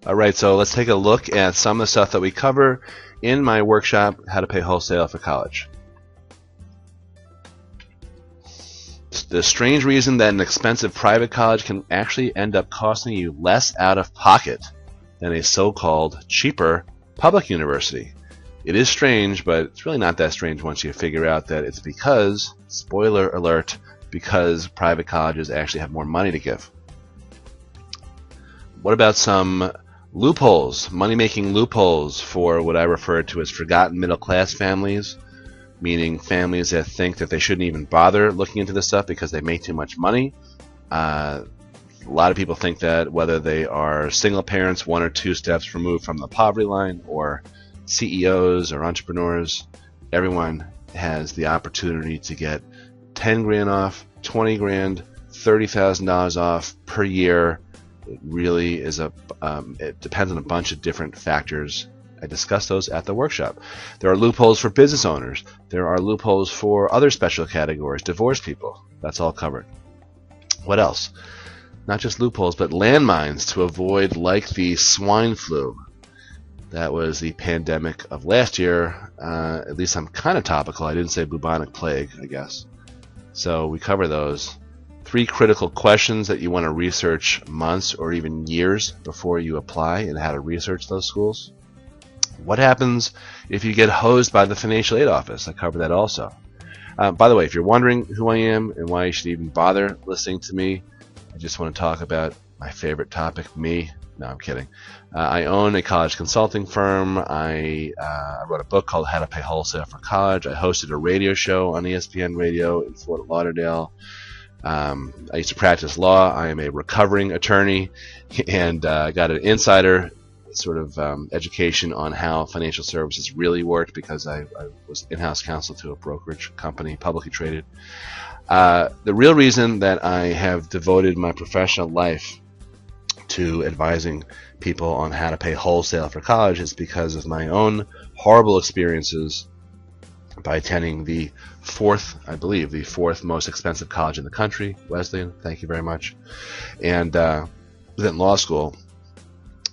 All right, so let's take a look at some of the stuff that we cover in my workshop, How to Pay Wholesale for College. The strange reason that an expensive private college can actually end up costing you less out of pocket than a so-called cheaper public university. It is strange, but it's really not that strange once you figure out that it's because, spoiler alert, because private colleges actually have more money to give. What about some loopholes, money-making loopholes for what I refer to as forgotten middle-class families, meaning families that think that they shouldn't even bother looking into this stuff because they make too much money. A lot of people think that whether they are single parents, 1 or 2 steps removed from the poverty line, or CEOs or entrepreneurs, everyone has the opportunity to get 10 grand off, 20 grand, $30,000 off per year. It really is it depends on a bunch of different factors. I discuss those at the workshop. There are loopholes for business owners. There are loopholes for other special categories, divorced people. That's all covered. What else? Not just loopholes, but landmines to avoid, like the swine flu. That was the pandemic of last year. At least I'm kind of topical. I didn't say bubonic plague, I guess. So we cover those. 3 critical questions that you want to research months or even years before you apply, and how to research those schools. What happens if you get hosed by the financial aid office? I cover that also. By the way, if you're wondering who I am and why you should even bother listening to me, I just want to talk about my favorite topic, me. No, I'm kidding. I own a college consulting firm. I wrote a book called How to Pay Wholesale for College. I hosted a radio show on ESPN Radio in Fort Lauderdale. I used to practice law. I am a recovering attorney, and got an insider sort of education on how financial services really worked because I was in-house counsel to a brokerage company, publicly traded. The real reason that I have devoted my professional life to advising people on how to pay wholesale for college is because of my own horrible experiences by attending the fourth most expensive college in the country, Wesleyan. Thank you very much. And within law school,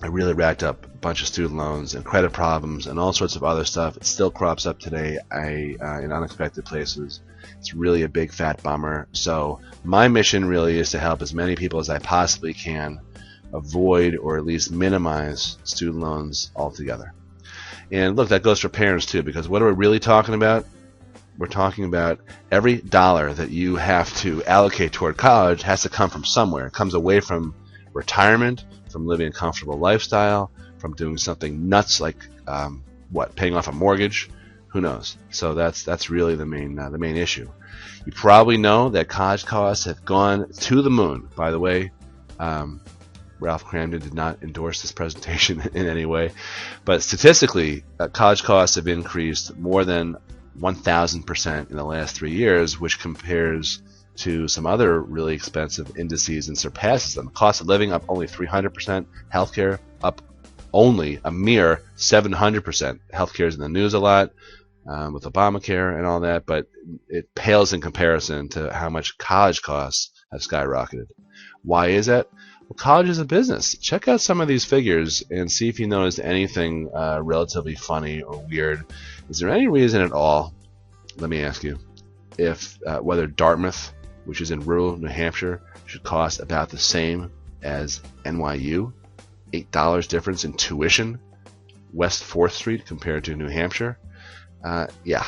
I really racked up a bunch of student loans and credit problems and all sorts of other stuff. It still crops up today in unexpected places. It's really a big fat bummer. So my mission really is to help as many people as I possibly can avoid or at least minimize student loans altogether. And look, that goes for parents too, because what are we really talking about? We're talking about every dollar that you have to allocate toward college has to come from somewhere. It comes away from retirement, from living a comfortable lifestyle, from doing something nuts like paying off a mortgage. Who knows? So that's really the main issue. You probably know that college costs have gone to the moon. By the way, Ralph Cramden did not endorse this presentation in any way, but statistically, college costs have increased more than 1,000% in the last 3 years, which compares to some other really expensive indices and surpasses them. Cost of living up only 300%, healthcare up only a mere 700%. Healthcare is in the news a lot with Obamacare and all that, but it pales in comparison to how much college costs have skyrocketed. Why is that? Well, college is a business. Check out some of these figures and see if you noticed anything relatively funny or weird. Is there any reason at all, let me ask you, if whether Dartmouth, which is in rural New Hampshire, should cost about the same as NYU? $8 difference in tuition, West 4th Street compared to New Hampshire? Yeah.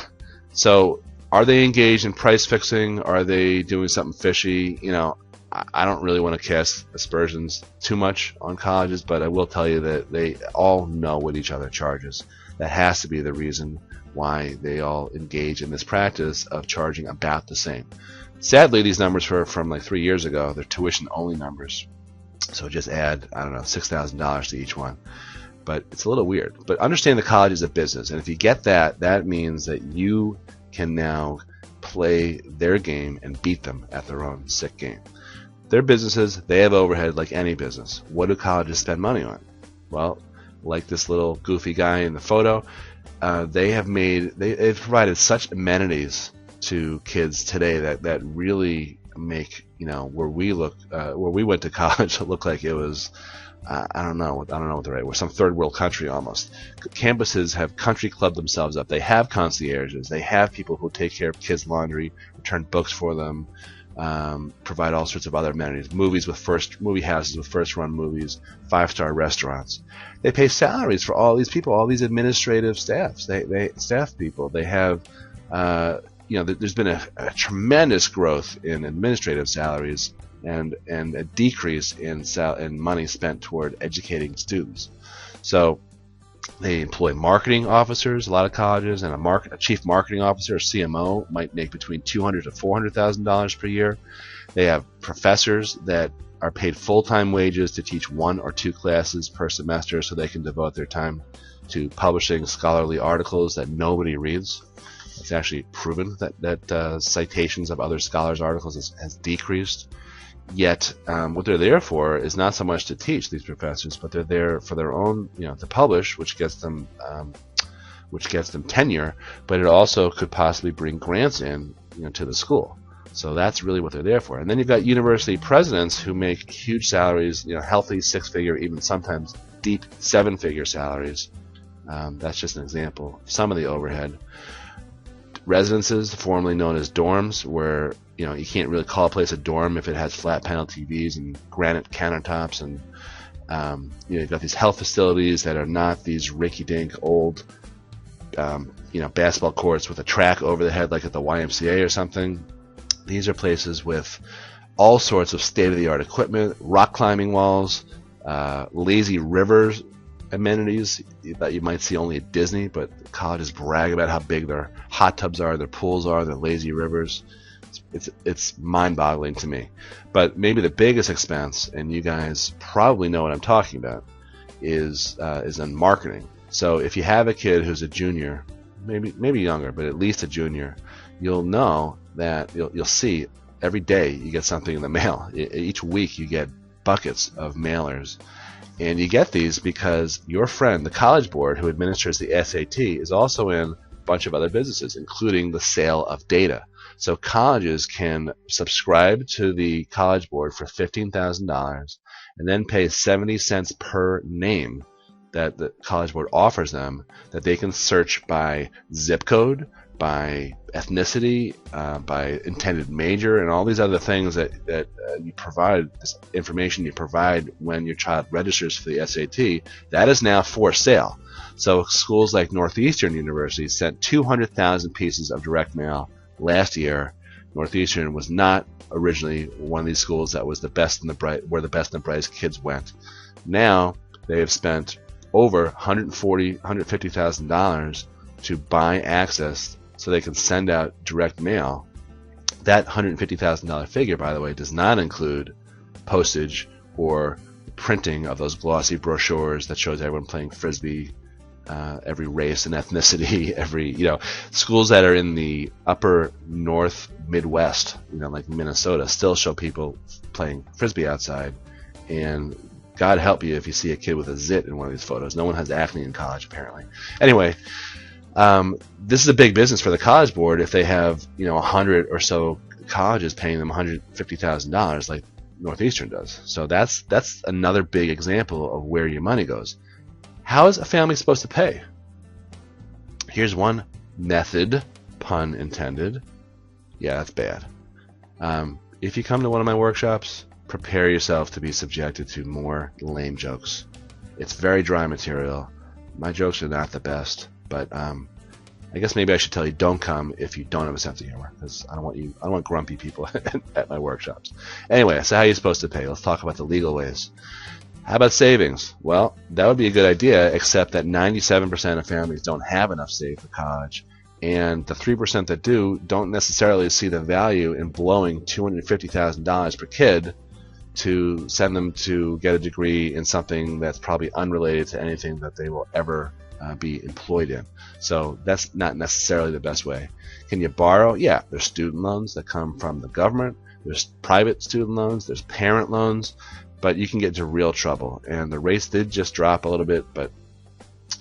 So are they engaged in price fixing? Are they doing something fishy? You know, I don't really want to cast aspersions too much on colleges, but I will tell you that they all know what each other charges. That has to be the reason why they all engage in this practice of charging about the same. Sadly, these numbers were from like 3 years ago. They're tuition-only numbers. So just add, I don't know, $6,000 to each one. But it's a little weird. But understand the college is a business. And if you get that, that means that you can now play their game and beat them at their own sick game. They're businesses. They have overhead like any business. What do colleges spend money on? Well, like this little goofy guy in the photo, they've provided such amenities to kids today that really make, where we went to college look like it was, I don't know what the right word, some third world country almost. Campuses have country clubbed themselves up. They have concierges. They have people who take care of kids' laundry, return books for them, provide all sorts of other amenities. Movie houses with first-run movies, 5-star restaurants. They pay salaries for all these people, all these administrative staffs. They staff people. They have, there's been a tremendous growth in administrative salaries and a decrease in money spent toward educating students. So they employ marketing officers. A lot of colleges, and a chief marketing officer, or CMO, might make between $200,000 to $400,000 per year. They have professors that are paid full-time wages to teach 1 or 2 classes per semester, so they can devote their time to publishing scholarly articles that nobody reads. It's actually proven that citations of other scholars' articles has decreased. Yet, what they're there for is not so much to teach, these professors, but they're there for their own, to publish, which gets them tenure. But it also could possibly bring grants in, to the school. So that's really what they're there for. And then you've got university presidents who make huge salaries, healthy 6-figure, even sometimes deep 7-figure salaries. That's just an example of some of the overhead. Residences, formerly known as dorms, where you can't really call a place a dorm if it has flat panel TVs and granite countertops, and you've got these health facilities that are not these rinky-dink old basketball courts with a track over the head like at the YMCA or something. These are places with all sorts of state-of-the-art equipment, rock climbing walls, lazy rivers amenities that you might see only at Disney, but colleges brag about how big their hot tubs are, their pools are, their lazy rivers. It's mind-boggling to me. But maybe the biggest expense, and you guys probably know what I'm talking about, is in marketing. So if you have a kid who's a junior, maybe younger, but at least a junior, you'll know that you'll see every day you get something in the mail. Each week you get buckets of mailers. And you get these because your friend, the College Board, who administers the SAT, is also in a bunch of other businesses, including the sale of data. So colleges can subscribe to the College Board for $15,000 and then pay 70 cents per name that the College Board offers them, that they can search by zip code, by ethnicity, by intended major, and all these other things that you provide, this information you provide when your child registers for the SAT, that is now for sale. So schools like Northeastern University sent 200,000 pieces of direct mail last year. Northeastern was not originally one of these schools that was the best and the bright, where the best and the brightest kids went. Now they have spent over $150,000 to buy access so they can send out direct mail. That $150,000 figure, by the way, does not include postage or printing of those glossy brochures that shows everyone playing frisbee, every race and ethnicity, schools that are in the upper north Midwest, like Minnesota, still show people playing frisbee outside. And God help you if you see a kid with a zit in one of these photos. No one has acne in college, apparently. Anyway, this is a big business for the College Board if they have 100 or so colleges paying them $150,000 like Northeastern does. So that's another big example of where your money goes. How is a family supposed to pay? Here's one method, pun intended. Yeah, that's bad. If you come to one of my workshops, prepare yourself to be subjected to more lame jokes. It's very dry material. My jokes are not the best, but I guess maybe I should tell you, don't come if you don't have a sense of humor, because I don't want grumpy people at my workshops. Anyway, so how are you supposed to pay? Let's talk about the legal ways. How about savings? Well, that would be a good idea, except that 97% of families don't have enough saved for college, and the 3% that do don't necessarily see the value in blowing $250,000 per kid to send them to get a degree in something that's probably unrelated to anything that they will ever be employed in. So that's not necessarily the best way. Can you borrow? Yeah, there's student loans that come from the government. There's private student loans. There's parent loans. But you can get into real trouble. And the rates did just drop a little bit, but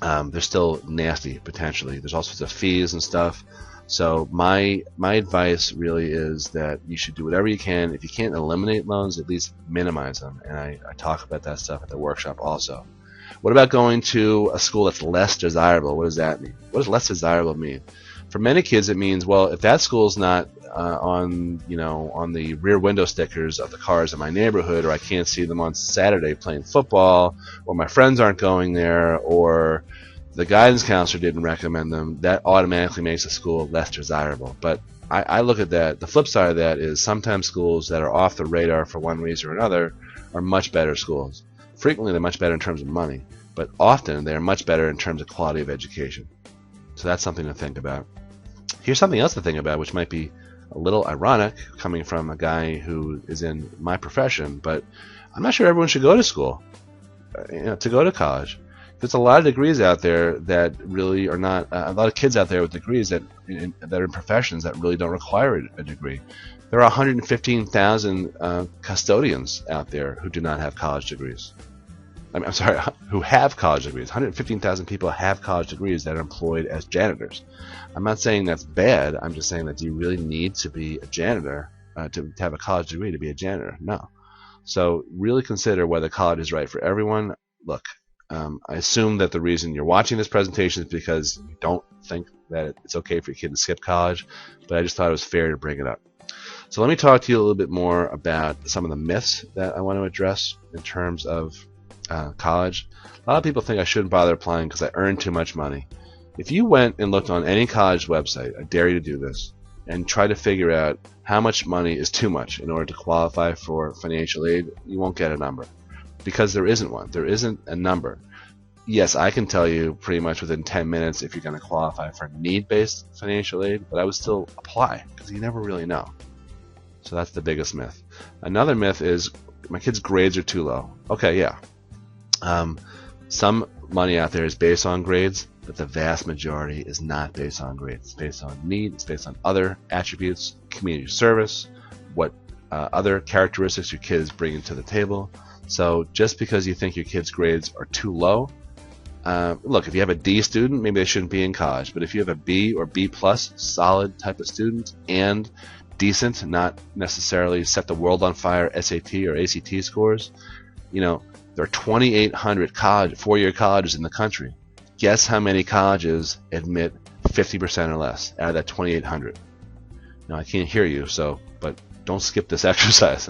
they're still nasty, potentially. There's all sorts of fees and stuff. So my advice really is that you should do whatever you can. If you can't eliminate loans, at least minimize them. And I talk about that stuff at the workshop also. What about going to a school that's less desirable? What does that mean? What does less desirable mean? For many kids, it means, well, if that school's not on the rear window stickers of the cars in my neighborhood, or I can't see them on Saturday playing football, or my friends aren't going there, or the guidance counselor didn't recommend them, that automatically makes a school less desirable. But I look at that. The flip side of that is sometimes schools that are off the radar for one reason or another are much better schools. Frequently, they're much better in terms of money, but often they're much better in terms of quality of education. So that's something to think about. Here's something else to think about, which might be a little ironic coming from a guy who is in my profession, but I'm not sure everyone should go to school, to go to college. There's a lot of degrees out there that really are not, a lot of kids out there with degrees that are in professions that really don't require a degree. There are 115,000 custodians out there who do not have college degrees. I'm sorry, who have college degrees. 115,000 people have college degrees that are employed as janitors. I'm not saying that's bad. I'm just saying that do you really need to be a janitor, to have a college degree to be a janitor? No. So really consider whether college is right for everyone. Look, I assume that the reason you're watching this presentation is because you don't think that it's okay for your kid to skip college, but I just thought it was fair to bring it up. So let me talk to you a little bit more about some of the myths that I want to address in terms of college. A lot of people think I shouldn't bother applying because I earn too much money. If you went and looked on any college website, I dare you to do this, and try to figure out how much money is too much in order to qualify for financial aid, you won't get a number. Because there isn't one. There isn't a number. Yes, I can tell you pretty much within 10 minutes if you're going to qualify for need-based financial aid, but I would still apply because you never really know. So that's the biggest myth. Another myth is my kid's grades are too low. Okay, yeah. Some money out there is based on grades, but the vast majority is not based on grades. It's based on need. It's based on other attributes, community service, what other characteristics your kids bring to the table. So just because you think your kid's grades are too low, look, if you have a D student, maybe they shouldn't be in college. But if you have a B or B plus solid type of student and decent, not necessarily set the world on fire SAT or ACT scores, there are 2,800 four-year colleges in the country. Guess how many colleges admit 50% or less out of that 2,800? Now, I can't hear you, but don't skip this exercise.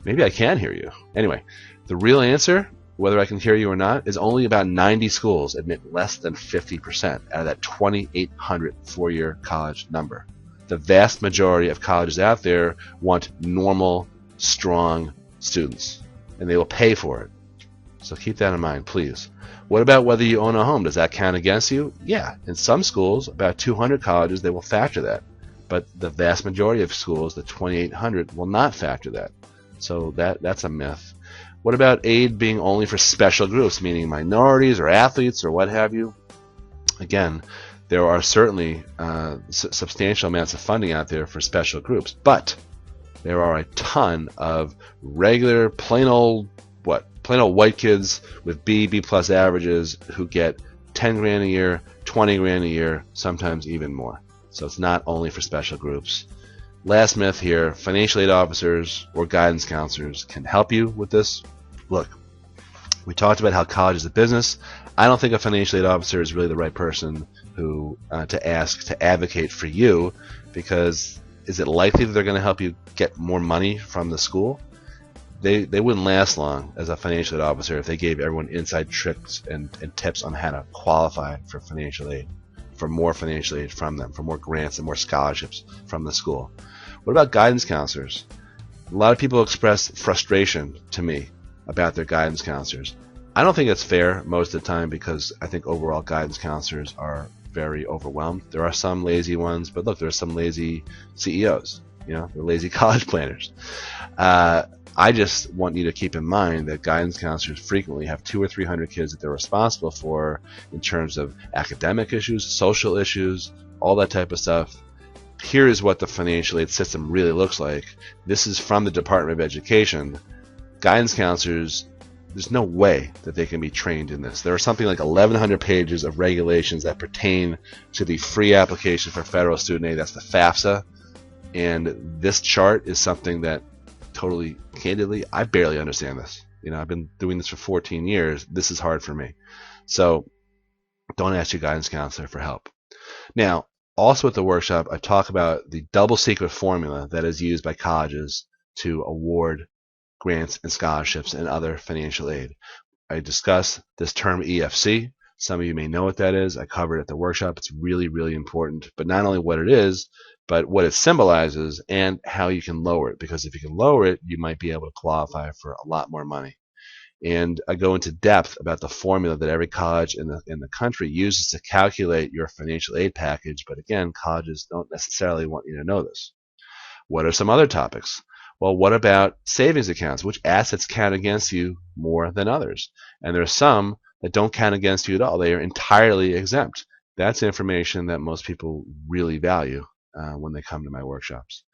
Maybe I can hear you. Anyway, the real answer, whether I can hear you or not, is only about 90 schools admit less than 50% out of that 2,800 four-year college number. The vast majority of colleges out there want normal, strong students, and they will pay for it. So keep that in mind, please. What about whether you own a home? Does that count against you? Yeah. In some schools, about 200 colleges, they will factor that. But the vast majority of schools, the 2,800, will not factor that. So that's a myth. What about aid being only for special groups, meaning minorities or athletes or what have you? Again, there are certainly substantial amounts of funding out there for special groups, but there are a ton of regular, plain old white kids with B plus averages who get 10 grand a year, 20 grand a year, sometimes even more. So it's not only for special groups. Last myth here, financial aid officers or guidance counselors can help you with this. Look, we talked about how college is a business. I don't think a financial aid officer is really the right person who to ask to advocate for you, because is it likely that they're going to help you get more money from the school? They wouldn't last long as a financial aid officer if they gave everyone inside tricks and tips on how to qualify for financial aid, for more financial aid from them, for more grants and more scholarships from the school. What about guidance counselors? A lot of people express frustration to me about their guidance counselors. I don't think it's fair most of the time, because I think overall guidance counselors are very overwhelmed. There are some lazy ones, but look, there are some lazy CEOs. They're lazy college planners. I just want you to keep in mind that guidance counselors frequently have 200 or 300 kids that they're responsible for in terms of academic issues, social issues, all that type of stuff. Here is what the financial aid system really looks like. This is from the Department of Education. Guidance counselors there's no way that they can be trained in this. There are something like 1,100 pages of regulations that pertain to the free application for federal student aid. That's the FAFSA. And this chart is something that totally, candidly, I barely understand this. I've been doing this for 14 years. This is hard for me. So don't ask your guidance counselor for help. Now, also at the workshop, I talk about the double secret formula that is used by colleges to award grants and scholarships and other financial aid. I discuss this term EFC. Some of you may know what that is. I covered it at the workshop. It's really, really important, but not only what it is, but what it symbolizes and how you can lower it. Because if you can lower it, you might be able to qualify for a lot more money. And I go into depth about the formula that every college in the country uses to calculate your financial aid package. But again, colleges don't necessarily want you to know this. What are some other topics? Well, what about savings accounts? Which assets count against you more than others? And there are some that don't count against you at all. They are entirely exempt. That's information that most people really value when they come to my workshops.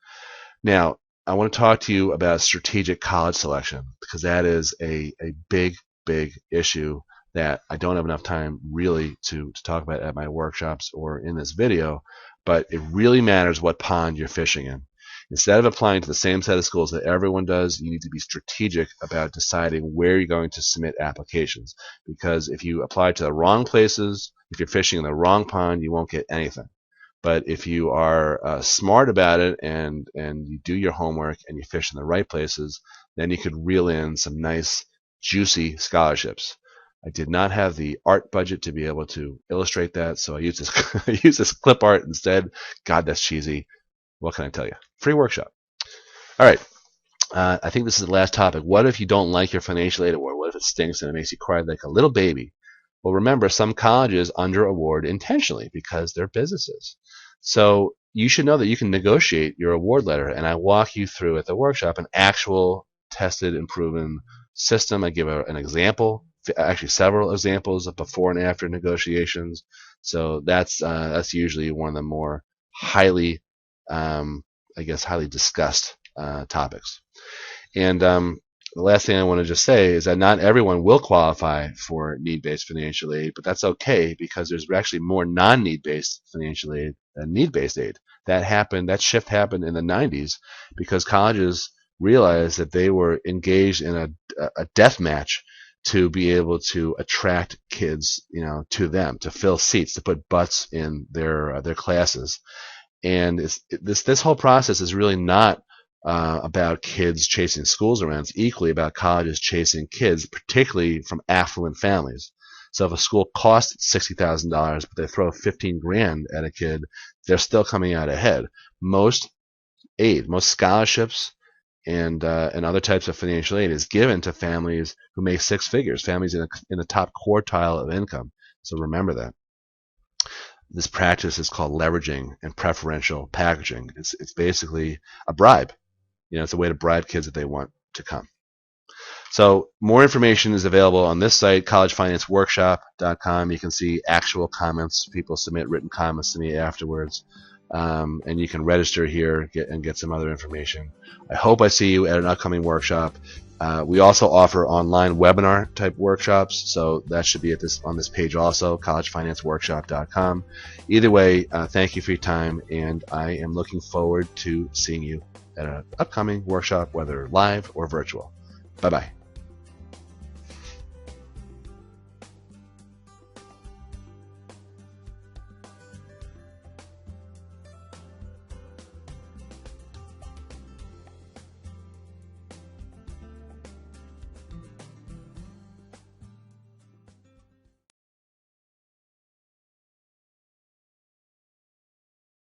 Now, I want to talk to you about strategic college selection, because that is a big, big issue that I don't have enough time really to talk about at my workshops or in this video, but it really matters what pond you're fishing in. Instead of applying to the same set of schools that everyone does, you need to be strategic about deciding where you're going to submit applications. Because if you apply to the wrong places, if you're fishing in the wrong pond, you won't get anything. But if you are smart about it and you do your homework and you fish in the right places, then you could reel in some nice, juicy scholarships. I did not have the art budget to be able to illustrate that, so I used this clip art instead. God, that's cheesy. What can I tell you? Free workshop. All right. I think this is the last topic. What if you don't like your financial aid award? What if it stinks and it makes you cry like a little baby? Well, remember, some colleges under award intentionally because they're businesses. So you should know that you can negotiate your award letter, and I walk you through at the workshop an actual tested and proven system. I give an example, actually several examples of before and after negotiations. So that's usually one of the more highly discussed topics. And the last thing I want to just say is that not everyone will qualify for need-based financial aid, but that's okay because there's actually more non-need-based financial aid than need-based aid. That shift happened in the 90s because colleges realized that they were engaged in a death match to be able to attract kids, to them, to fill seats, to put butts in their classes. And this whole process is really not about kids chasing schools around. It's equally about colleges chasing kids, particularly from affluent families. So if a school costs $60,000, but they throw $15,000 at a kid, they're still coming out ahead. Most aid, most scholarships, and other types of financial aid is given to families who make six figures, families in the top quartile of income. So remember that. This practice is called leveraging and preferential packaging. It's basically a bribe. It's a way to bribe kids that they want to come. So more information is available on this site, collegefinanceworkshop.com. You can see actual comments. People submit written comments to me afterwards. And you can register here and get some other information. I hope I see you at an upcoming workshop. We also offer online webinar type workshops, so that should be on this page also, collegefinanceworkshop.com. Either way, thank you for your time, and I am looking forward to seeing you at an upcoming workshop, whether live or virtual. Bye-bye.